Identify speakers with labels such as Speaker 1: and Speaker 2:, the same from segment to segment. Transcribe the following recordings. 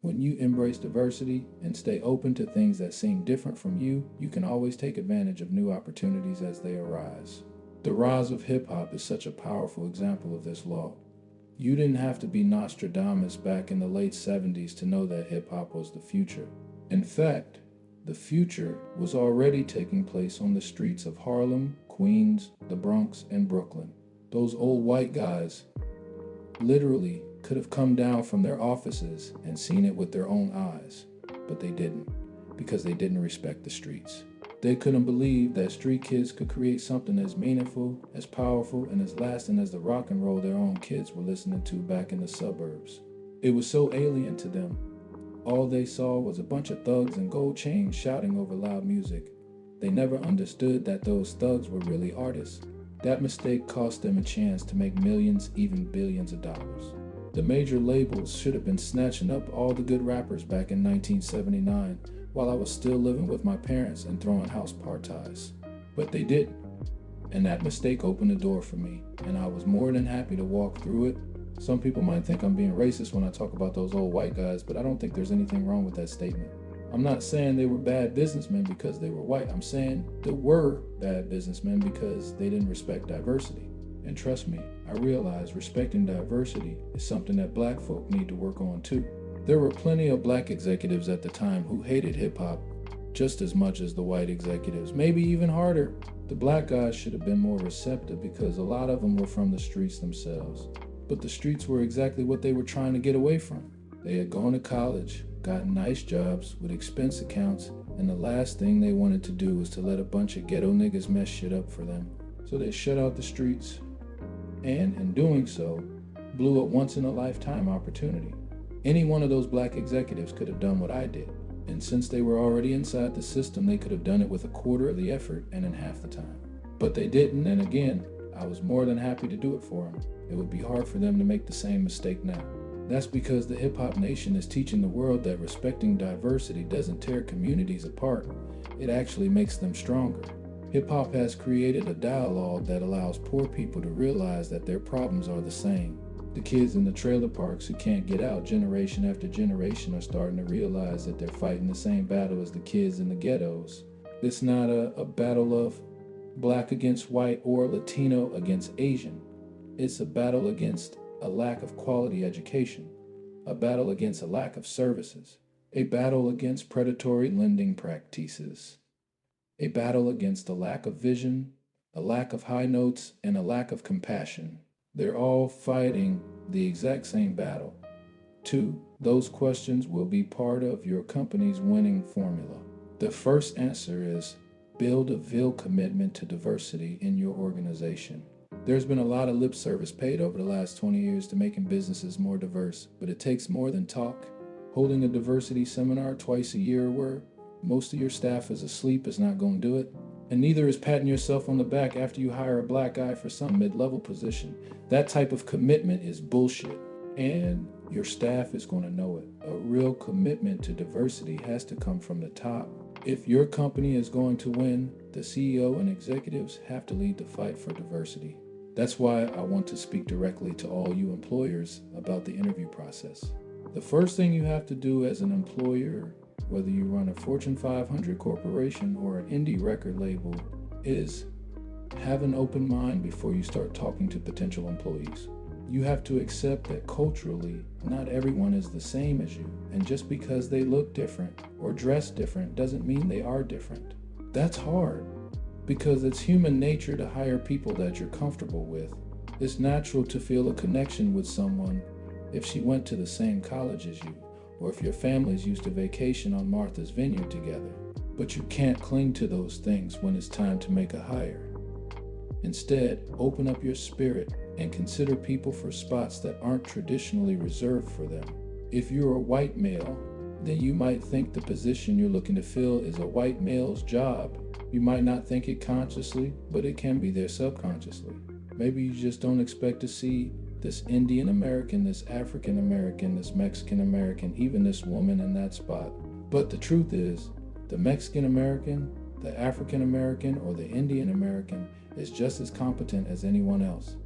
Speaker 1: When you embrace diversity and stay open to things that seem different from you, you can always take advantage of new opportunities as they arise. The rise of hip-hop is such a powerful example of this law. You didn't have to be Nostradamus back in the late 70s to know that hip-hop was the future. In fact, the future was already taking place on the streets of Harlem, Queens, the Bronx, and Brooklyn. Those old white guys literally could have come down from their offices and seen it with their own eyes, but they didn't, because they didn't respect the streets. They couldn't believe that street kids could create something as meaningful, as powerful, and as lasting as the rock and roll their own kids were listening to back in the suburbs. It was so alien to them. All they saw was a bunch of thugs in gold chains shouting over loud music. They never understood that those thugs were really artists. That mistake cost them a chance to make millions, even billions of dollars. The major labels should have been snatching up all the good rappers back in 1979 while I was still living with my parents and throwing house parties. But they didn't. And that mistake opened the door for me, and I was more than happy to walk through it. Some people might think I'm being racist when I talk about those old white guys, but I don't think there's anything wrong with that statement. I'm not saying they were bad businessmen because they were white. I'm saying they were bad businessmen because they didn't respect diversity. And trust me, I realize respecting diversity is something that black folk need to work on too. There were plenty of black executives at the time who hated hip-hop just as much as the white executives, maybe even harder. The black guys should have been more receptive because a lot of them were from the streets themselves. But the streets were exactly what they were trying to get away from. They had gone to college, gotten nice jobs with expense accounts, and the last thing they wanted to do was to let a bunch of ghetto niggas mess shit up for them. So they shut out the streets, and in doing so, blew a once-in-a-lifetime opportunity. Any one of those black executives could have done what I did, and since they were already inside the system, they could have done it with a quarter of the effort and in half the time. But they didn't, and again, I was more than happy to do it for them. It would be hard for them to make the same mistake now. That's because the hip-hop nation is teaching the world that respecting diversity doesn't tear communities apart. It actually makes them stronger. Hip-hop has created a dialogue that allows poor people to realize that their problems are the same. The kids in the trailer parks who can't get out generation after generation are starting to realize that they're fighting the same battle as the kids in the ghettos. It's not a battle of black against white or Latino against Asian. It's a battle against a lack of quality education, a battle against a lack of services, a battle against predatory lending practices, a battle against a lack of vision, a lack of high notes, and a lack of compassion. They're all fighting the exact same battle. 2. Those questions will be part of your company's winning formula. The first answer is build a real commitment to diversity in your organization. There's been a lot of lip service paid over the last 20 years to making businesses more diverse, but it takes more than talk. Holding a diversity seminar twice a year where most of your staff is asleep is not going to do it. And neither is patting yourself on the back after you hire a black guy for some mid-level position. That type of commitment is bullshit, and your staff is going to know it. A real commitment to diversity has to come from the top. If your company is going to win, the CEO and executives have to lead the fight for diversity. That's why I want to speak directly to all you employers about the interview process. The first thing you have to do as an employer, whether you run a Fortune 500 corporation or an indie record label, is have an open mind before you start talking to potential employees. You have to accept that culturally, not everyone is the same as you, and just because they look different or dress different doesn't mean they are different. That's hard, because it's human nature to hire people that you're comfortable with. It's natural to feel a connection with someone if she went to the same college as you, or if your families used to vacation on Martha's Vineyard together. But you can't cling to those things when it's time to make a hire. Instead, open up your spirit and consider people for spots that aren't traditionally reserved for them. If you're a white male, then you might think the position you're looking to fill is a white male's job. You might not think it consciously, but it can be there subconsciously. Maybe you just don't expect to see this Indian American, this African American, this Mexican American, even this woman in that spot. But the truth is, the Mexican American, the African American, or the Indian American is just as competent as anyone else.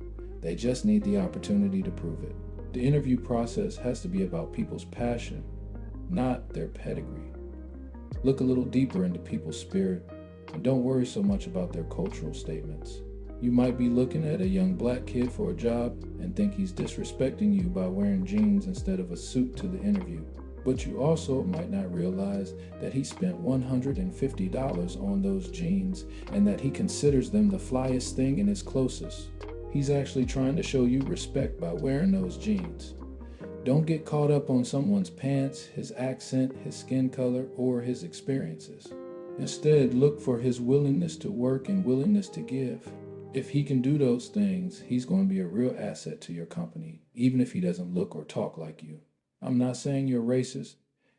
Speaker 1: They just need the opportunity to prove it. The interview process has to be about people's passion, not their pedigree. Look a little deeper into people's spirit and don't worry so much about their cultural statements. You might be looking at a young black kid for a job and think he's disrespecting you by wearing jeans instead of a suit to the interview. But you also might not realize that he spent $150 on those jeans and that he considers them the flyest thing in his closest. He's actually trying to show you respect by wearing those jeans. Don't get caught up on someone's pants, his accent, his skin color, or his experiences. Instead, look for his willingness to work and willingness to give. If he can do those things, he's going to be a real asset to your company, even if he doesn't look or talk like you. I'm not saying you're racist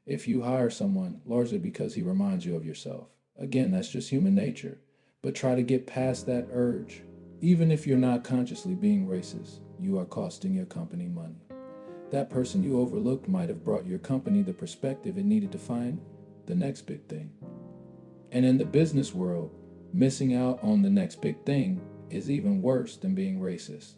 Speaker 1: if you hire someone largely because he reminds you of yourself. Again, that's just human nature. But try to get past that urge. Even if you're not consciously being racist, you are costing your company money. That person you overlooked might have brought your company the perspective it needed to find the next big thing. And in the business world, missing out on the next big thing is even worse than being racist.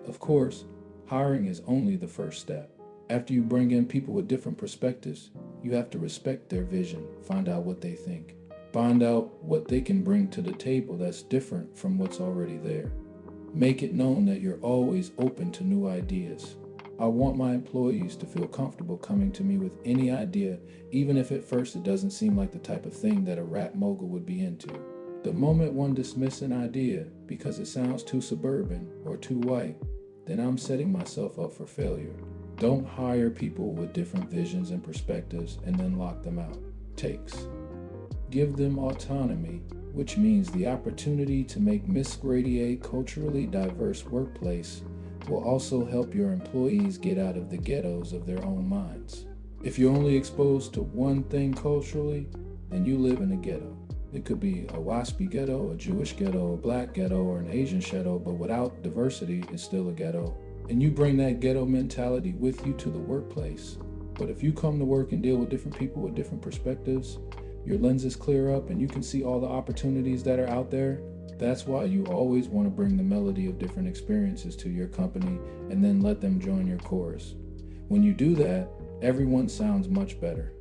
Speaker 1: Of course, hiring is only the first step. After you bring in people with different perspectives, you have to respect their vision, find out what they think, find out what they can bring to the table that's different from what's already there. Make it known that you're always open to new ideas. I want my employees to feel comfortable coming to me with any idea, even if at first it doesn't seem like the type of thing that a rap mogul would be into. The moment one dismisses an idea because it sounds too suburban or too white, then I'm setting myself up for failure. Don't hire people with different visions and perspectives and then lock them out. Takes. Give them autonomy, which means the opportunity to make Miss Grady a culturally diverse workplace will also help your employees get out of the ghettos of their own minds. If you're only exposed to one thing culturally, then you live in a ghetto. It could be a WASPy ghetto, a Jewish ghetto, a black ghetto, or an Asian ghetto, but without diversity, it's still a ghetto. And you bring that ghetto mentality with you to the workplace. But if you come to work and deal with different people with different perspectives, your lenses clear up and you can see all the opportunities that are out there. That's why you always want to bring the melody of different experiences to your company and then let them join your chorus. When you do that, everyone sounds much better.